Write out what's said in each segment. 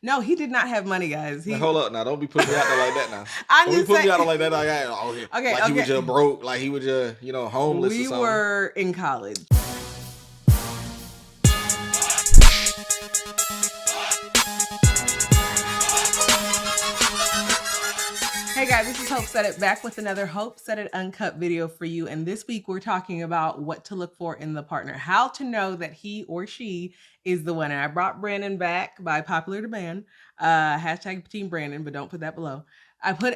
No, he did not have money, guys. Now, hold up now. Don't be putting me out there like that now. I'm Don't be just putting me saying. out there like that. Okay, Like he was just broke. Like he was just, homeless or We something. were in college. Hey guys, this is Hope Said It, back with another Hope Said It Uncut video for you. And this week we're talking about what to look for in the partner, how to know that he or she is the one. And I brought Brandon back by popular demand. Hashtag Team Brandon, but don't put that below.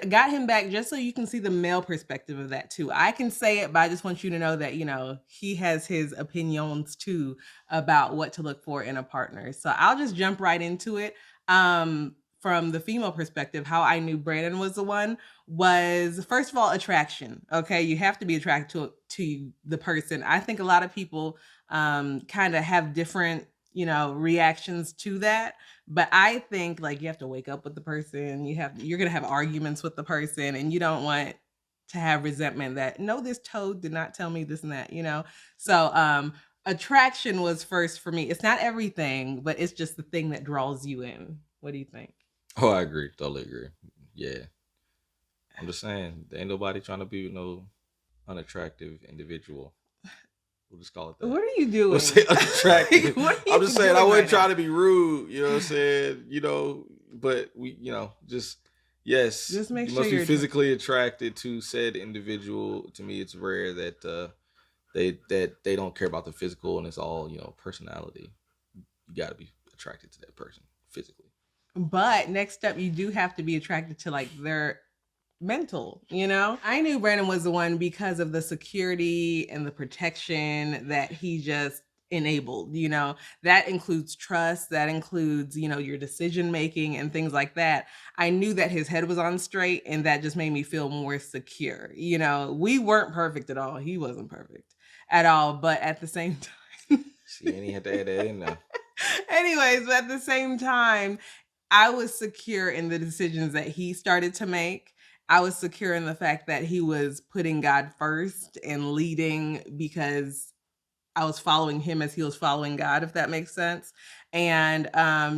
Got him back just so you can see the male perspective of that too. I can say it, but I just want you to know that, he has his opinions too about what to look for in a partner. So I'll just jump right into it. From the female perspective, how I knew Brandon was the one was, first of all, attraction. Okay, you have to be attracted to the person. I think a lot of people kind of have different, reactions to that. But I think like you have to wake up with the person. You're gonna have arguments with the person, and you don't want to have resentment that no, this toad did not tell me this and that. So attraction was first for me. It's not everything, but it's just the thing that draws you in. What do you think? Oh, I agree. Totally agree. Yeah. I'm just saying, there ain't nobody trying to be no unattractive individual. We'll just call it that. What are you doing? We'll say unattractive. I'm just saying, I wasn't trying to be be rude. You know what I'm saying? But we, yes. Just make you sure must you're be physically attracted to said individual. To me, it's rare that they don't care about the physical and it's all, personality. You got to be attracted to that person physically. But next up, you do have to be attracted to like their mental, I knew Brandon was the one because of the security and the protection that he just enabled. That includes trust, that includes, your decision making and things like that. I knew that his head was on straight, and that just made me feel more secure. We weren't perfect at all. He wasn't perfect at all, but at the same time, see, and he had to add that in there. Anyways, but at the same time, I was secure in the decisions that he started to make. I was secure in the fact that he was putting God first and leading because I was following him as he was following God, if that makes sense. And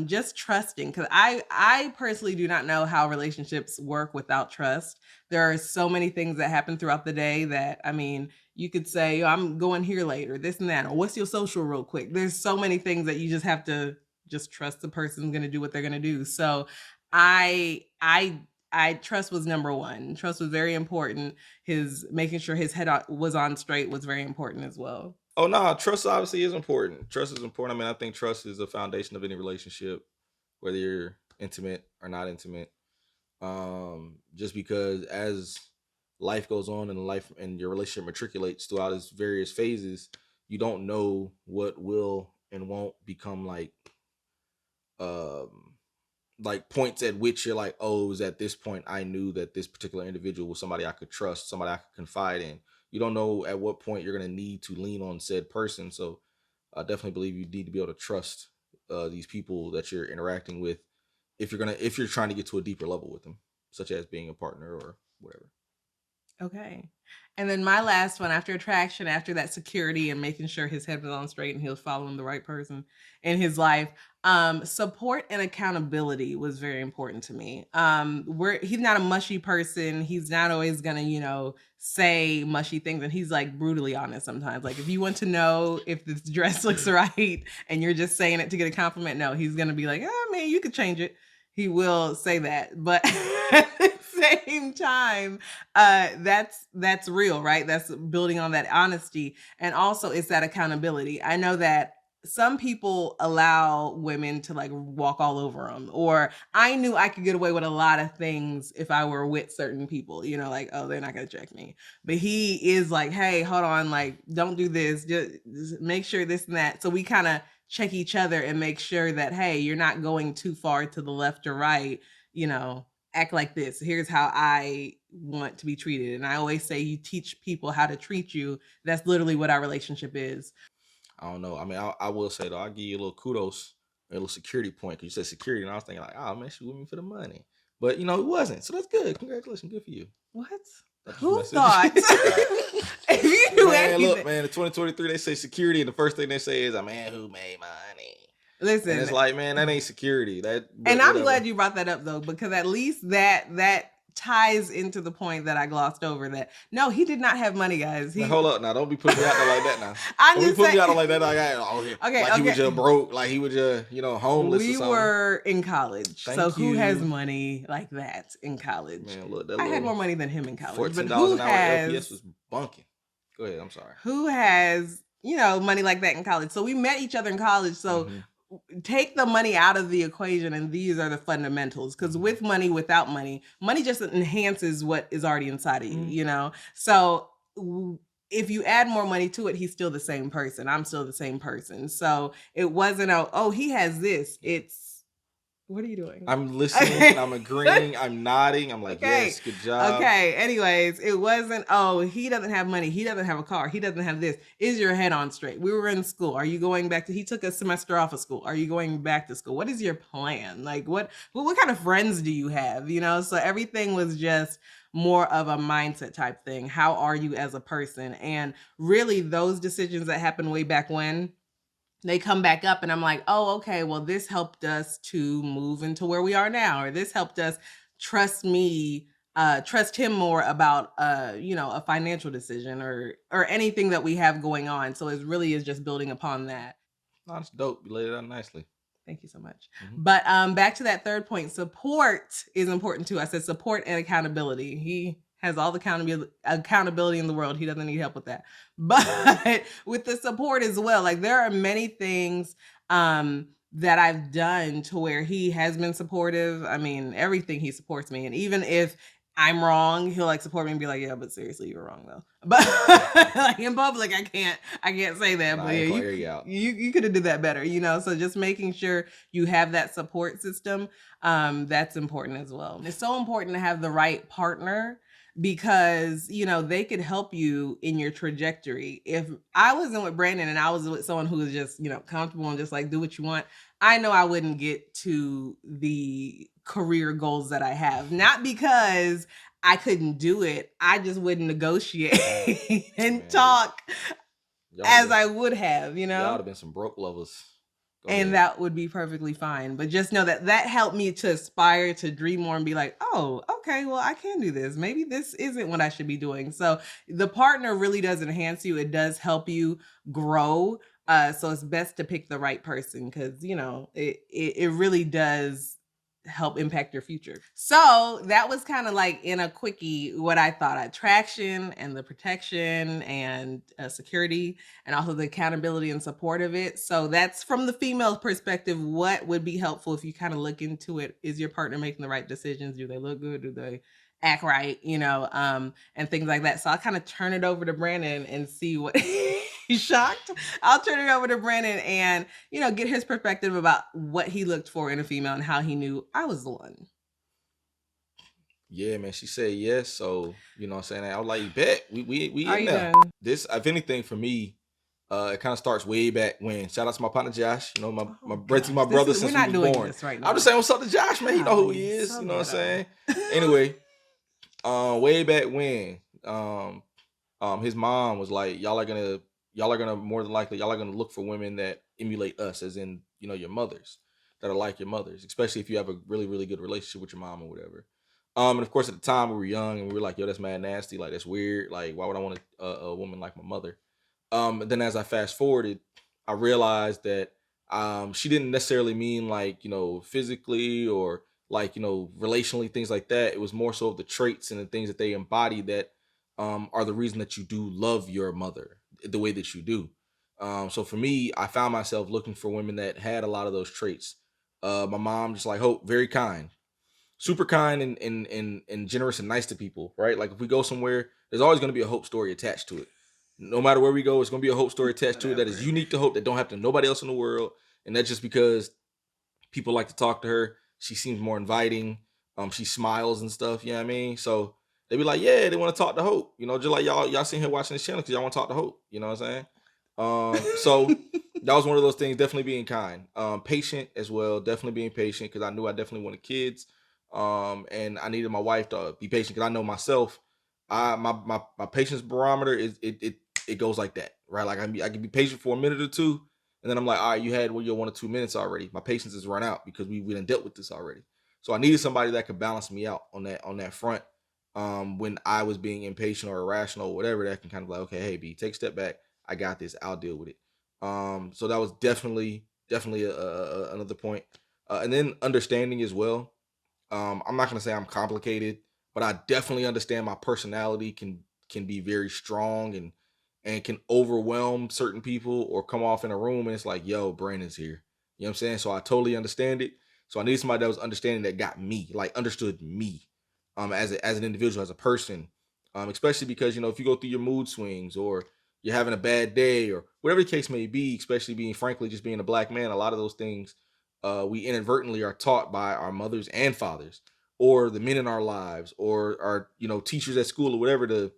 just trusting, because I personally do not know how relationships work without trust. There are so many things that happen throughout the day that, you could say, I'm going here later, this and that, or what's your social real quick. There's so many things that you just have to just trust the person's going to do what they're going to do. So I trust was number one. Trust was very important. His making sure his head was on straight was very important as well. Oh no, trust obviously is important. Trust is important. I think trust is the foundation of any relationship, whether you're intimate or not intimate. Just because as life goes on and life and your relationship matriculates throughout its various phases, you don't know what will and won't become like points at which you're like, oh, it was at this point I knew that this particular individual was somebody I could trust, somebody I could confide in. You don't know at what point you're going to need to lean on said person. So I definitely believe you need to be able to trust these people that you're interacting with if you're trying to get to a deeper level with them, such as being a partner or whatever. Okay. And then my last one, after attraction, after that security and making sure his head was on straight and he was following the right person in his life, support and accountability was very important to me. He's not a mushy person. He's not always gonna, say mushy things, and he's like brutally honest sometimes. Like if you want to know if this dress looks right and you're just saying it to get a compliment, no, he's gonna be like, man, you could change it. He will say that, but at the same time, that's real, right? That's building on that honesty, and also it's that accountability. I know that some people allow women to like walk all over them, or I knew I could get away with a lot of things if I were with certain people, like, oh, they're not gonna check me. But he is like, hey, hold on, like, don't do this, just make sure this and that. So we kind of check each other and make sure that, hey, you're not going too far to the left or right, act like this. Here's how I want to be treated. And I always say, you teach people how to treat you. That's literally what our relationship is. I don't know. I will say though, I'll give you a little kudos, a little security point, because you said security, and I was thinking like, oh man, she with me for the money. But it wasn't. So that's good. Congratulations. Good for you. What? Who thought? If you do man, anything. Look, man, in 2023, they say security, and the first thing they say is a man who made money. Listen, And it's like, man, that ain't security. That, and but I'm whatever. glad you brought that up though, because at least that ties into the point that I glossed over. That no, he did not have money, guys. Man, hold up now. Don't be putting me out there like that now. I'm Don't be just putting me out saying. there like that. Like, Okay, like he was okay. just broke. Like he was just, homeless or We something. were in college, so Thank who has you. money like that in college? Man, look, that I had little more money than him in college, but $14 who an hour LPS has was bunking. Go ahead. I'm sorry. who has money like that in college? So we met each other in college. So take the money out of the equation, and these are the fundamentals. Because with money, without money, money just enhances what is already inside of you. So if you add more money to it, he's still the same person. I'm still the same person. So it wasn't he has this. It's what are you doing? I'm listening. I'm agreeing. I'm nodding. I'm like, Okay. yes, good job. Okay. Anyways, it wasn't, he doesn't have money. He doesn't have a car. He doesn't have this. Is your head on straight? We were in school. Are you going back he took a semester off of school. Are you going back to school? What is your plan? Like what kind of friends do you have? So everything was just more of a mindset type thing. How are you as a person? And really those decisions that happened way back when, they come back up and I'm like, oh, okay, well, this helped us to move into where we are now, or this helped us trust him more about, a financial decision or anything that we have going on. So it really is just building upon that. No, that's dope. You laid it out nicely. Thank you so much. But back to that third point, support is important too. I said support and accountability. He has all the accountability in the world. He doesn't need help with that. But with the support as well, like there are many things that I've done to where he has been supportive. I mean, everything he supports me. And even if I'm wrong, he'll like support me and be like, yeah, but seriously, you were wrong though. But like in public, I can't say that. Nah, but yeah, you could have did that better, So just making sure you have that support system, that's important as well. It's so important to have the right partner because, they could help you in your trajectory. If I wasn't with Brandon and I was with someone who was just, comfortable and just like do what you want, I know I wouldn't get to the career goals that I have. Not because I couldn't do it. I just wouldn't negotiate and talk as I would have, Y'all would have been some broke lovers. And that would be perfectly fine. But just know that helped me to aspire, to dream more and be like, oh, okay, well, I can do this. Maybe this isn't what I should be doing. So the partner really does enhance you. It does help you grow. So it's best to pick the right person because, it really does help impact your future. So that was kind of like in a quickie what I thought: attraction and the protection and security and also the accountability and support of it. So that's from the female perspective. What would be helpful if you kind of look into it? Is your partner making the right decisions? Do they look good? Do they act right? And things like that. So I'll kind of turn it over to Brandon and see what he's shocked. I'll turn it over to Brandon and, get his perspective about what he looked for in a female and how he knew I was the one. Yeah, man, she said yes. So, you know what I'm saying? I was like, bet, we in there. Done? This, if anything, for me, it kind of starts way back when. Shout out to my partner Josh. My brother since we was born. Right now. I'm just saying what's up to Josh, man. You know who he is. You know what I'm saying? Anyway, way back when, his mom was like, y'all are gonna more than likely look for women that emulate us, as in, your mothers, that are like your mothers, especially if you have a really, really good relationship with your mom or whatever. And of course, at the time we were young and we were like, yo, that's mad nasty. Like, that's weird. Like, why would I want a woman like my mother? And then as I fast forwarded, I realized that she didn't necessarily mean like, physically or like, relationally, things like that. It was more so of the traits and the things that they embody that are the reason that you do love your mother the way that you do. So for me, I found myself looking for women that had a lot of those traits. My mom, just like Hope, very kind, super kind and generous and nice to people, right? Like if we go somewhere, there's always going to be a Hope story attached to it. No matter where we go, it's going to be a Hope story attached to it that is unique to Hope, that don't happen to nobody else in the world. And that's just because people like to talk to her. She seems more inviting. She smiles and stuff. You know what I mean? So they be like, yeah, they want to talk to Hope. Just like y'all sitting here watching this channel because y'all want to talk to Hope. You know what I'm saying? So that was one of those things. Definitely being kind, patient as well. Definitely being patient because I knew I definitely wanted kids. And I needed my wife to be patient because I know myself. My patience barometer is it goes like that, right? Like I can be patient for a minute or two, And then I'm like, all right, you had your 1 or 2 minutes already. My patience has run out because we done dealt with this already. So I needed somebody that could balance me out on that front. When I was being impatient or irrational or whatever, that can kind of like, okay, hey B, take a step back. I got this. I'll deal with it. So that was definitely another point. And then understanding as well. I'm not gonna say I'm complicated, but I definitely understand my personality can be very strong and can overwhelm certain people or come off in a room and it's like, yo, Brandon's here. You know what I'm saying? So I totally understand it. So I need somebody that was understanding that got me, like understood me, as an individual, as a person. Especially because, if you go through your mood swings or you're having a bad day or whatever the case may be, especially being frankly just being a black man, a lot of those things we inadvertently are taught by our mothers and fathers or the men in our lives or our teachers at school or whatever to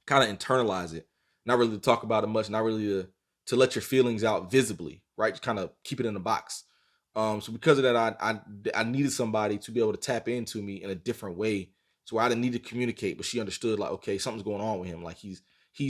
kind of internalize it, not really to talk about it much, not really to let your feelings out visibly, right? Just kind of keep it in a box. So because of that, I needed somebody to be able to tap into me in a different way, to where I didn't need to communicate, but she understood like, okay, something's going on with him. Like he's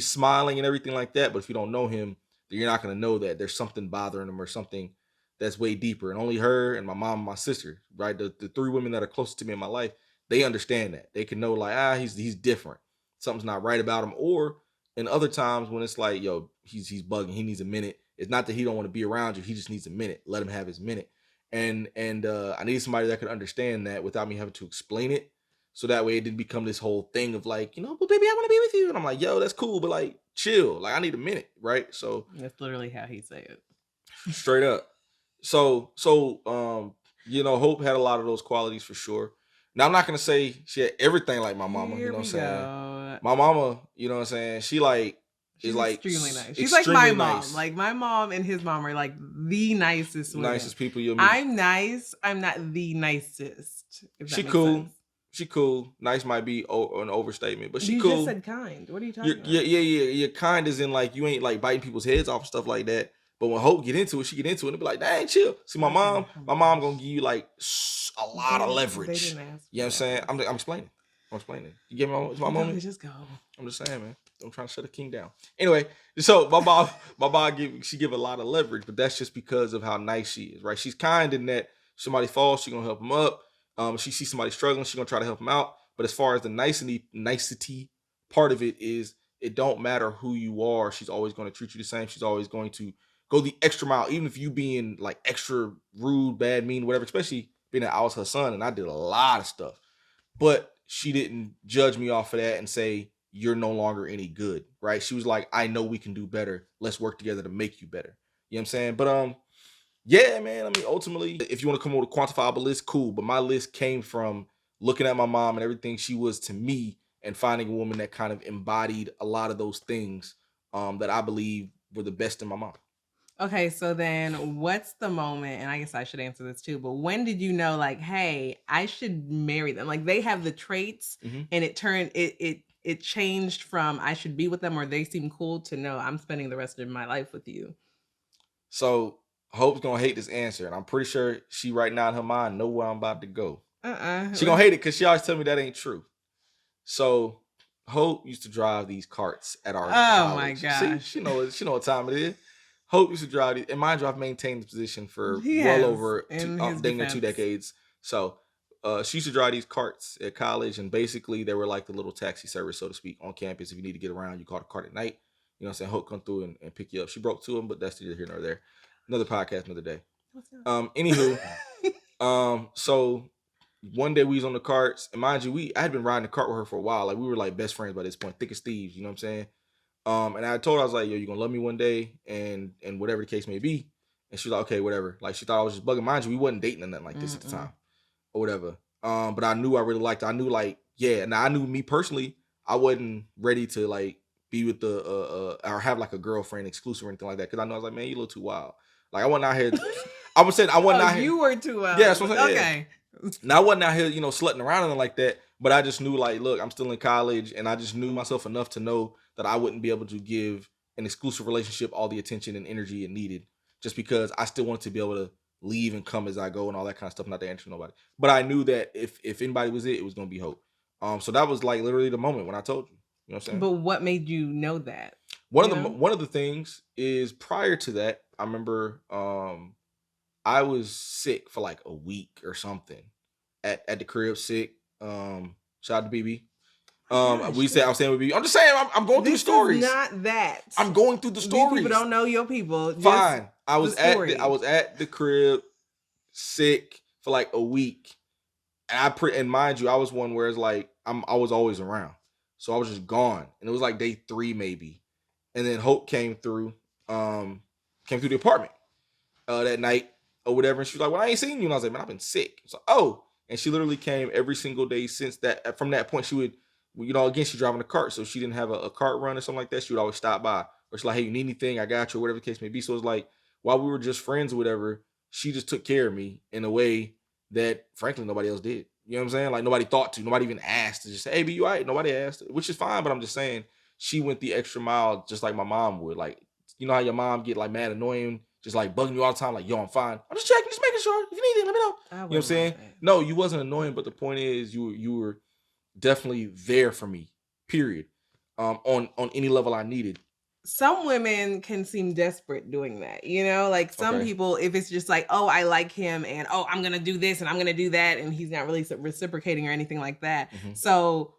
smiling and everything like that, but if you don't know him, then you're not going to know that there's something bothering him or something that's way deeper. And only her and my mom and my sister, right, the three women that are closest to me in my life, they understand that. They can know like, he's different, something's not right about him. Or in other times when it's like, yo, he's bugging, he needs a minute. It's not that he don't want to be around you, he just needs a minute. Let him have his minute. And I needed somebody that could understand that without me having to explain it. So that way it didn't become this whole thing of like, but baby, I want to be with you. And I'm like, yo, that's cool, but like chill. Like I need a minute, right? So that's literally how he said it. Straight up. So Hope had a lot of those qualities for sure. Now I'm not gonna say she had everything like my mama, Here you know what I'm we saying? go. My mama, you know what I'm saying? She's extremely nice. She's like my mom. Nice. Like my mom and his mom are like the nicest women. Nicest people you'll meet. I'm nice. I'm not the nicest. She cool. Sense. She cool. Nice might be an overstatement, but she cool. You just said kind. What are you talking about? Yeah. You're kind as in like you ain't like biting people's heads off and stuff like that. But when Hope get into it, she get into it and be like, dang, chill. See, my mom gonna give you like a lot of leverage. You know what I'm saying? I'm explaining. You get my moment? Just go. I'm just saying, man. I'm trying to shut a king down. Anyway, so my mom give a lot of leverage, but that's just because of how nice she is, right? She's kind in that somebody falls, she gonna help them up. She sees somebody struggling, she gonna try to help them out. But as far as the nicety part of it is, it don't matter who you are. She's always going to treat you the same. She's always going to go the extra mile, even if you being like extra rude, bad, mean, whatever, especially being that I was her son and I did a lot of stuff. But she didn't judge me off of that and say, you're no longer any good, right? She was like, I know we can do better. Let's work together to make you better. You know what I'm saying? But yeah, man, I mean, ultimately, if you want to come up with a quantifiable list, cool. But my list came from looking at my mom and everything she was to me and finding a woman that kind of embodied a lot of those things that I believe were the best in my mom. Okay, so then what's the moment, and I guess I should answer this too, but when did you know like, hey, I should marry them? Like they have the traits and it changed from I should be with them or they seem cool to no, I'm spending the rest of my life with you. So Hope's gonna hate this answer, and I'm pretty sure she right now in her mind know where I'm about to go. She gonna hate it because she always tell me that ain't true. So Hope used to drive these carts at our college. My gosh. See, she know what time it is. Hope used to drive these, and mind you, I've maintained this position for well over 2 decades. So she used to drive these carts at college, and basically they were like the little taxi service, so to speak, on campus. If you need to get around, you call the cart at night. You know what I'm saying? Hope come through and pick you up. She broke 2 of them, but that's neither here nor there. Another podcast, another day. Anywho, so one day we was on the carts, and mind you, I had been riding the cart with her for a while. Like we were like best friends by this point, thick as thieves. You know what I'm saying? And I told her, I was like, yo, you're gonna love me one day, and whatever the case may be. And she was like, okay, whatever. Like she thought I was just bugging. Mind you, we wasn't dating or nothing like this at the time, or whatever. But I knew I really liked her. I knew like, yeah. Now I knew me personally, I wasn't ready to like be with or have like a girlfriend exclusive or anything like that. Cause I know I was like, man, you a little too wild. Like I wasn't out here. I was saying I wasn't out here. You were too wild. Yeah, that's what I'm saying. Okay. Yeah. Now I wasn't out here, slutting around and like that. But I just knew like, look, I'm still in college, and I just knew myself enough to know that I wouldn't be able to give an exclusive relationship all the attention and energy it needed, just because I still wanted to be able to leave and come as I go and all that kind of stuff, not to answer nobody. But I knew that if anybody was it was gonna be Hope. So that was like literally the moment when I told you. You know what I'm saying? But what made you know that? One of the things is prior to that, remember I was sick for like a week or something at the crib sick. Shout out to BB. My gosh, We say I'm saying with BB. I'm just saying I'm going through the this is stories. not that. I'm going through the These people stories. don't know your people. Just Fine. I the was story. I was at the crib sick for like a week. And mind you, I was one where it's like I was always around. So I was just gone. And it was like day 3 maybe. And then Hope came through the apartment that night or whatever. And she was like, "Well, I ain't seen you." And I was like, "Man, I've been sick." So, oh. And she literally came every single day since that. From that point, she would, again, she's driving a cart. So she didn't have a cart run or something like that. She would always stop by. Or she's like, "Hey, you need anything? I got you," or whatever the case may be. So it's like, while we were just friends or whatever, she just took care of me in a way that, frankly, nobody else did. You know what I'm saying? Like, nobody thought to. Nobody even asked to just say, "Hey, be you all right?" Nobody asked, which is fine. But I'm just saying, she went the extra mile just like my mom would. Like, you know how your mom get like mad annoying, just like bugging you all the time, like, "Yo, I'm fine. I'm just checking, just making sure. If you need anything, let me know." You know what I'm saying? No, you wasn't annoying, but the point is you were definitely there for me, period. On any level I needed. Some women can seem desperate doing that, like some people, if it's just like, oh, I like him and oh, I'm gonna do this and I'm gonna do that, and he's not really reciprocating or anything like that. So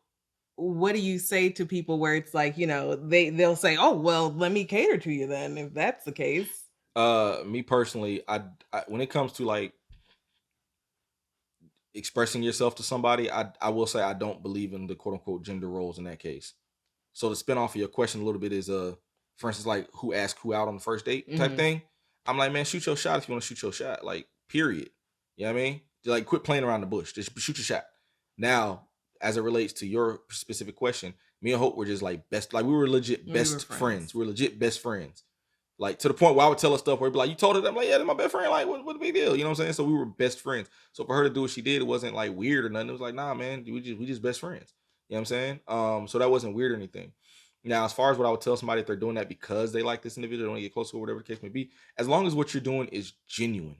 what do you say to people where it's like, they'll say, "Oh, well, let me cater to you then," if that's the case? Me personally, I when it comes to like expressing yourself to somebody, I will say I don't believe in the quote unquote gender roles in that case. So to spin off of your question a little bit is for instance, like who asked who out on the first date type thing. I'm like, man, shoot your shot if you want to shoot your shot. Like, period. You know what I mean? Like, quit playing around the bush. Just shoot your shot. Now, as it relates to your specific question, me and Hope were just like best, like we were legit best friends. We were legit best friends. Like, to the point where I would tell her stuff where it'd be like, "You told her that?" I'm like, "Yeah, that's my best friend. Like, what the big deal?" You know what I'm saying? So we were best friends. So for her to do what she did, it wasn't like weird or nothing. It was like, "Nah, man, we just best friends." You know what I'm saying? So that wasn't weird or anything. Now, as far as what I would tell somebody if they're doing that because they like this individual, they want to get closer, or whatever the case may be, as long as what you're doing is genuine,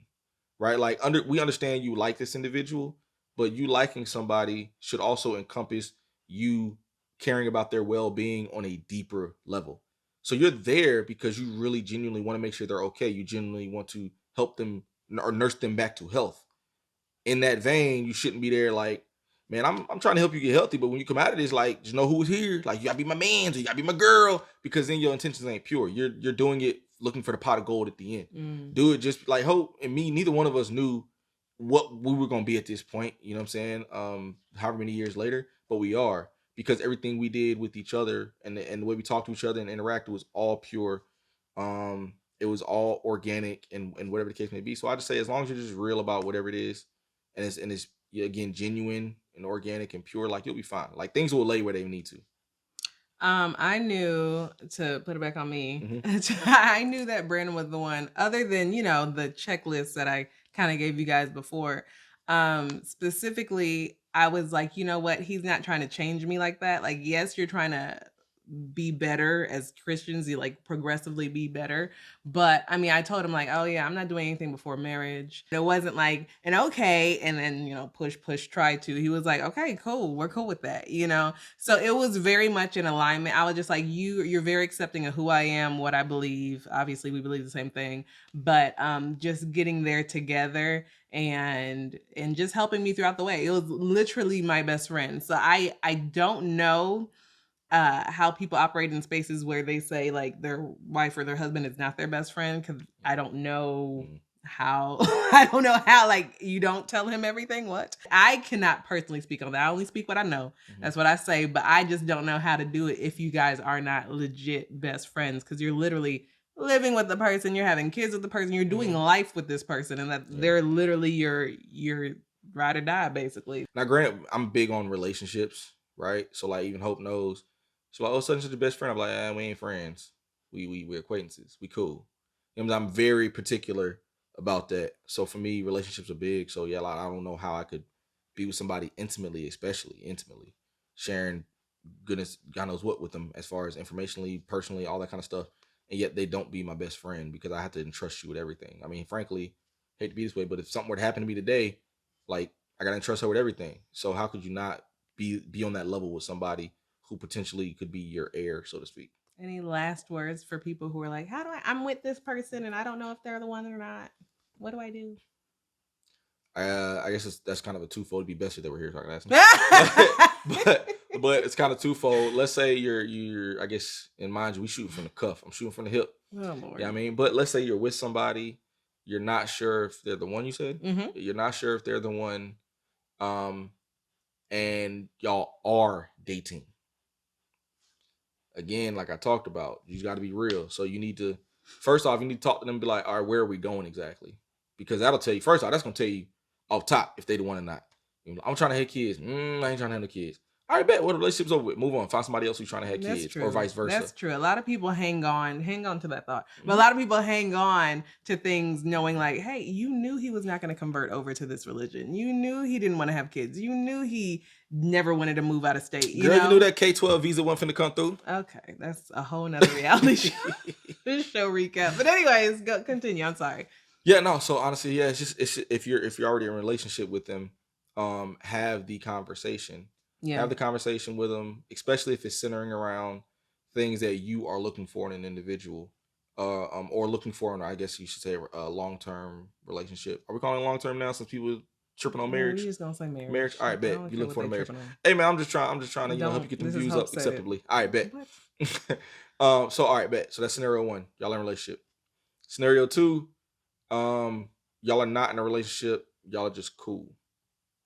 right? Like, we understand you like this individual, but you liking somebody should also encompass you caring about their well-being on a deeper level. So you're there because you really genuinely want to make sure they're okay. You genuinely want to help them or nurse them back to health. In that vein, you shouldn't be there like, "Man, I'm trying to help you get healthy," but when you come out of this, like, just know who's here. Like, you gotta be my man, or you gotta be my girl, because then your intentions ain't pure. You're doing it looking for the pot of gold at the end. Do it just like Hope and me. Neither one of us knew what we were gonna be at this point. You know what I'm saying? However many years later, but we are, because everything we did with each other and the way we talked to each other and interacted was all pure. It was all organic and whatever the case may be. So I just say, as long as you're just real about whatever it is, and it's again genuine and organic and pure, like, you'll be fine. Like, things will lay where they need to. I knew, to put it back on me, I knew that Brandon was the one, other than, the checklist that I kind of gave you guys before. Specifically, I was like, you know what? He's not trying to change me like that. Like, yes, you're trying to be better as Christians, you like progressively be better. But I mean, I told him like, "Oh yeah, I'm not doing anything before marriage." It wasn't like an okay, and then, push, try to. He was like, "Okay, cool. We're cool with that." So it was very much in alignment. I was just like, you're very accepting of who I am, what I believe. Obviously, we believe the same thing, but just getting there together and just helping me throughout the way. It was literally my best friend. So I don't know how people operate in spaces where they say like their wife or their husband is not their best friend, because I don't know how I don't know how, like, you don't tell him everything. What? I cannot personally speak on that. I only speak what I know. That's what I say, but I just don't know how to do it if you guys are not legit best friends, because you're literally living with the person, you're having kids with the person, you're doing life with this person, and that they're literally your ride or die, basically. Now, granted, I'm big on relationships, right? So like, even Hope knows. So like, all of a sudden, she's the best friend. I'm like, we ain't friends. We're acquaintances. We cool. You know, I'm very particular about that. So for me, relationships are big. So yeah, like, I don't know how I could be with somebody intimately, especially intimately, sharing goodness, God knows what with them, as far as informationally, personally, all that kind of stuff. And yet they don't be my best friend, because I have to entrust you with everything. I mean, frankly, hate to be this way, but if something were to happen to me today, like, I gotta entrust her with everything. So how could you not be on that level with somebody who potentially could be your heir, so to speak? Any last words for people who are like, how do I'm with this person and I don't know if they're the one or not. What do I do? I guess that's kind of a twofold. It'd be best that we're here talking that. but it's kind of twofold. Let's say you're I guess in mind you, we shooting from the cuff. I'm shooting from the hip. Oh Lord. Yeah, I mean, but let's say you're with somebody, you're not sure if they're the one you said. Mm-hmm. You're not sure if they're the one, and y'all are dating. Again, like I talked about, you got to be real. So you need to, first off, you need to talk to them and be like, all right, where are we going exactly? Because that'll tell you, first off, that's going to tell you off top if they the one or not. I'm trying to have kids. I ain't trying to have no kids. All right, bet. What the relationship's over with. Move on. Find somebody else who's trying to have kids, or vice versa. That's true. A lot of people hang on to that thought. But a lot of people hang on to things knowing like, hey, you knew he was not going to convert over to this religion. You knew he didn't want to have kids. You knew he never wanted to move out of state. You knew that K-12 visa wasn't finna come through. Okay, that's a whole nother reality show recap. But anyways, continue. I'm sorry. Yeah, no. So honestly, yeah, it's just if you're already in a relationship with them, have the conversation. Yeah. Have the conversation with them, especially if it's centering around things that you are looking for in an individual, or looking for in, I guess you should say, a long-term relationship. Are we calling it long-term now since people tripping on marriage? We just gonna say marriage. Marriage. All right, bet. You look for the marriage. Hey man, I'm just trying to help you get the views up acceptably. All right, bet. So all right, bet. So that's scenario 1. Y'all in a relationship. Scenario 2, y'all are not in a relationship. Y'all are just cool.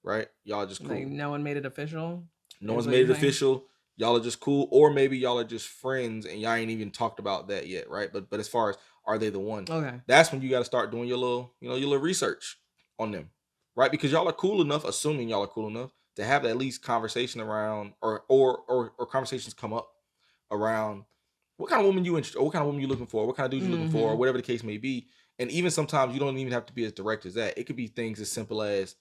Right? Y'all are just cool. Like no one made it official? No one's made it official. Y'all are just cool. Or maybe y'all are just friends and y'all ain't even talked about that yet, right? But as far as are they the one? Okay. That's when you got to start doing your little research on them. Right? Because y'all are cool enough, assuming y'all are cool enough to have at least conversation around or conversations come up around what kind of woman you interested, or what kind of woman you looking for, what kind of dude you looking for, or whatever the case may be. And even sometimes you don't even have to be as direct as that. It could be things as simple as,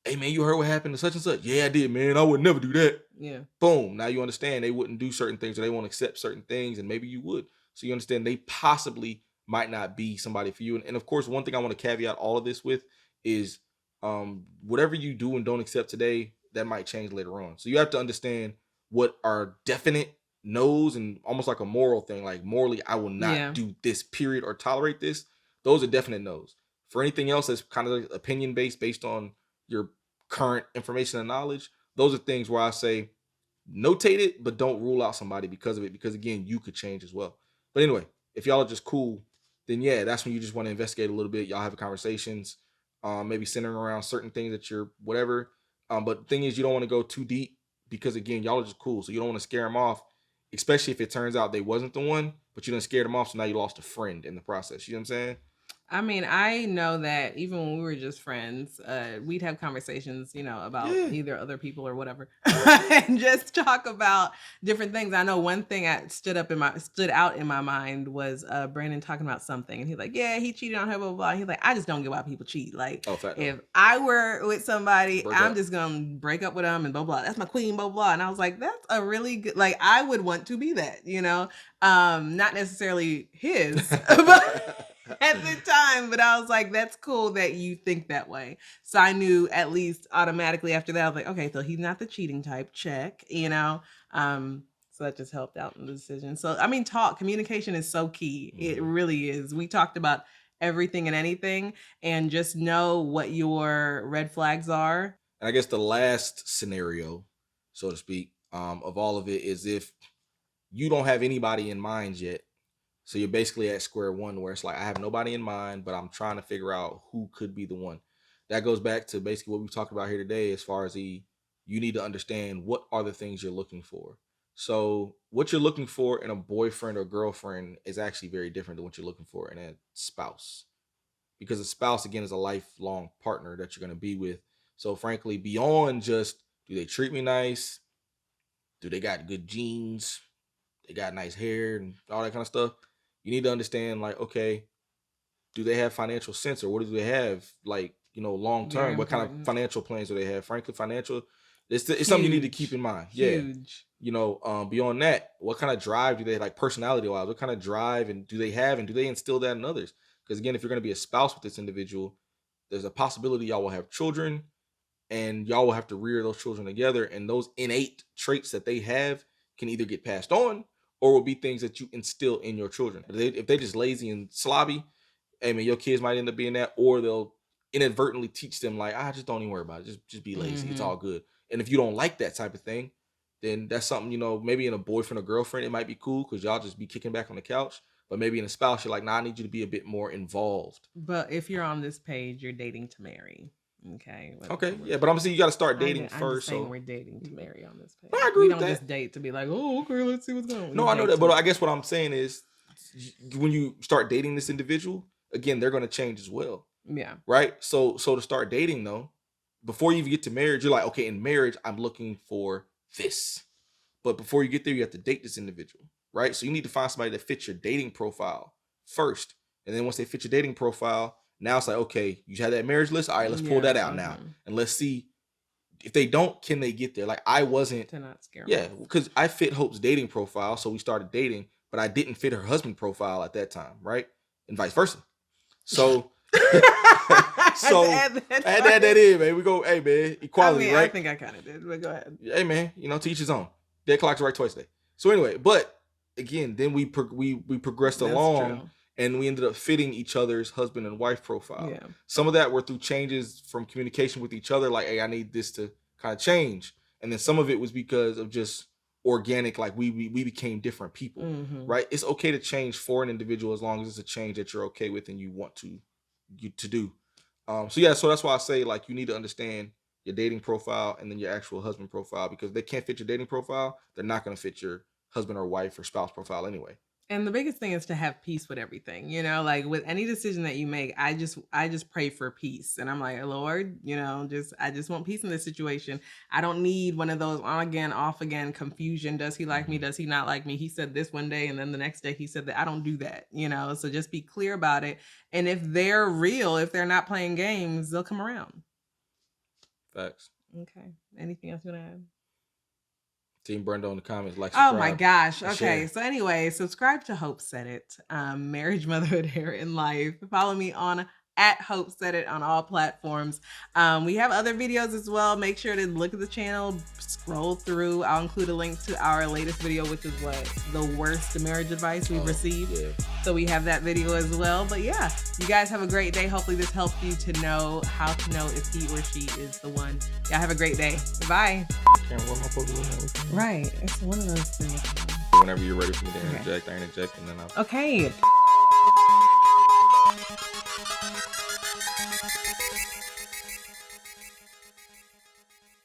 hey man, you heard what happened to such and such? Yeah, I did, man. I would never do that. Yeah. Boom. Now you understand they wouldn't do certain things, or they won't accept certain things, and maybe you would. So you understand they possibly might not be somebody for you. And of course, one thing I want to caveat all of this with is whatever you do and don't accept today, that might change later on. So you have to understand what are definite no's and almost like a moral thing. Like morally, I will not do this, period, or tolerate this. Those are definite no's. For anything else that's kind of opinion based on your current information and knowledge, those are things where I say notate it, but don't rule out somebody because of it, because again, you could change as well. But anyway, if y'all are just cool, then yeah, that's when you just want to investigate a little bit. Y'all have conversations, maybe centering around certain things that you're whatever. But the thing is, you don't want to go too deep because again, y'all are just cool. So you don't want to scare them off, especially if it turns out they wasn't the one, but you done scared them off. So now you lost a friend in the process. You know what I'm saying? I mean, I know that even when we were just friends, we'd have conversations, about either other people or whatever, and just talk about different things. I know one thing that stood out in my mind was Brandon talking about something, and he's like, "Yeah, he cheated on her, blah blah blah." And he's like, "I just don't get why people cheat. Like, if I were with somebody, I'm just gonna break up with them and blah blah. That's my queen, blah blah." And I was like, "That's a really good. Like, I would want to be that, not necessarily his, but." At the time, but I was like, that's cool that you think that way. So I knew at least automatically after that, I was like, okay, so he's not the cheating type, check, So that just helped out in the decision. So, I mean, communication is so key. It really is. We talked about everything and anything, and just know what your red flags are. And I guess the last scenario, so to speak, of all of it is if you don't have anybody in mind yet. So you're basically at square one where it's like, I have nobody in mind, but I'm trying to figure out who could be the one. That goes back to basically what we talked about here today as far as you need to understand what are the things you're looking for. So what you're looking for in a boyfriend or girlfriend is actually very different than what you're looking for in a spouse. Because a spouse, again, is a lifelong partner that you're going to be with. So frankly, beyond just, do they treat me nice? Do they got good genes? They got nice hair and all that kind of stuff. You need to understand, like, okay, do they have financial sense, or what do they have, like, long term? What kind of financial plans do they have? Frankly, financial, it's something you need to keep in mind. Huge. Yeah. Beyond that, what kind of drive do they have, like personality wise? What kind of drive and do they have, and do they instill that in others? Because again, if you're going to be a spouse with this individual, there's a possibility y'all will have children, and y'all will have to rear those children together. And those innate traits that they have can either get passed on, or will be things that you instill in your children. If they're just lazy and slobby, I mean, your kids might end up being that, or they'll inadvertently teach them like, just don't even worry about it. Just be lazy. It's all good. And if you don't like that type of thing, then that's something, maybe in a boyfriend or girlfriend, it might be cool because y'all just be kicking back on the couch. But maybe in a spouse, you're like, nah, I need you to be a bit more involved. But if you're on this page, you're dating to marry. Okay. Yeah, but I'm saying you got to start dating I'm first. Just saying we're dating to marry on this page. I agree with that. We don't just date to be like, oh, okay, let's see what's going on. No, I know that, but I guess what I'm saying is, when you start dating this individual, again, they're going to change as well. Yeah. Right. So to start dating though, before you even get to marriage, you're like, okay, in marriage, I'm looking for this. But before you get there, you have to date this individual. Right. So you need to find somebody that fits your dating profile first. And then once they fit your dating profile, now it's like, okay, you had that marriage list. All right, let's pull that out now. And let's see if they don't, can they get there? Like I wasn't. To not scare Yeah. Because I fit Hope's dating profile. So we started dating, but I didn't fit her husband profile at that time. Right. And vice versa. So. So add that in, man. We go, hey man, equality, right? I think I kind of did, but go ahead. Hey man, to each his own. Dead clocks right twice a day. So anyway, but again, then we progressed along, and we ended up fitting each other's husband and wife profile. Yeah. Some of that were through changes from communication with each other, like, hey, I need this to kind of change, and then some of it was because of just organic, like we became different people, right? It's okay to change for an individual as long as it's a change that you're okay with and you want to do. So that's why I say, like, you need to understand your dating profile and then your actual husband profile, because they can't fit your dating profile, they're not going to fit your husband or wife or spouse profile anyway. And the biggest thing is to have peace with everything, like with any decision that you make, I just pray for peace. And I'm like, Lord, I just want peace in this situation. I don't need one of those on again, off again confusion. Does he like me? Does he not like me? He said this one day and then the next day he said that. I don't do that, so just be clear about it. And if they're real, if they're not playing games, they'll come around. Facts. Okay. Anything else you want to add? Team Brendo in the comments, like, subscribe. Oh my gosh. Okay. Share. So anyway, subscribe to Hope Said It. Marriage, Motherhood, Hair, and Life. Follow me on @Hope Said It on all platforms. We have other videos as well. Make sure to look at the channel, scroll through. I'll include a link to our latest video, which is the worst marriage advice we've received. Yeah. So we have that video as well. But yeah, you guys have a great day. Hopefully this helped you to know how to know if he or she is the one. Y'all have a great day. Bye. Right. It's one of those things. Whenever you're ready for me to interject, I interject and then I'll... Okay.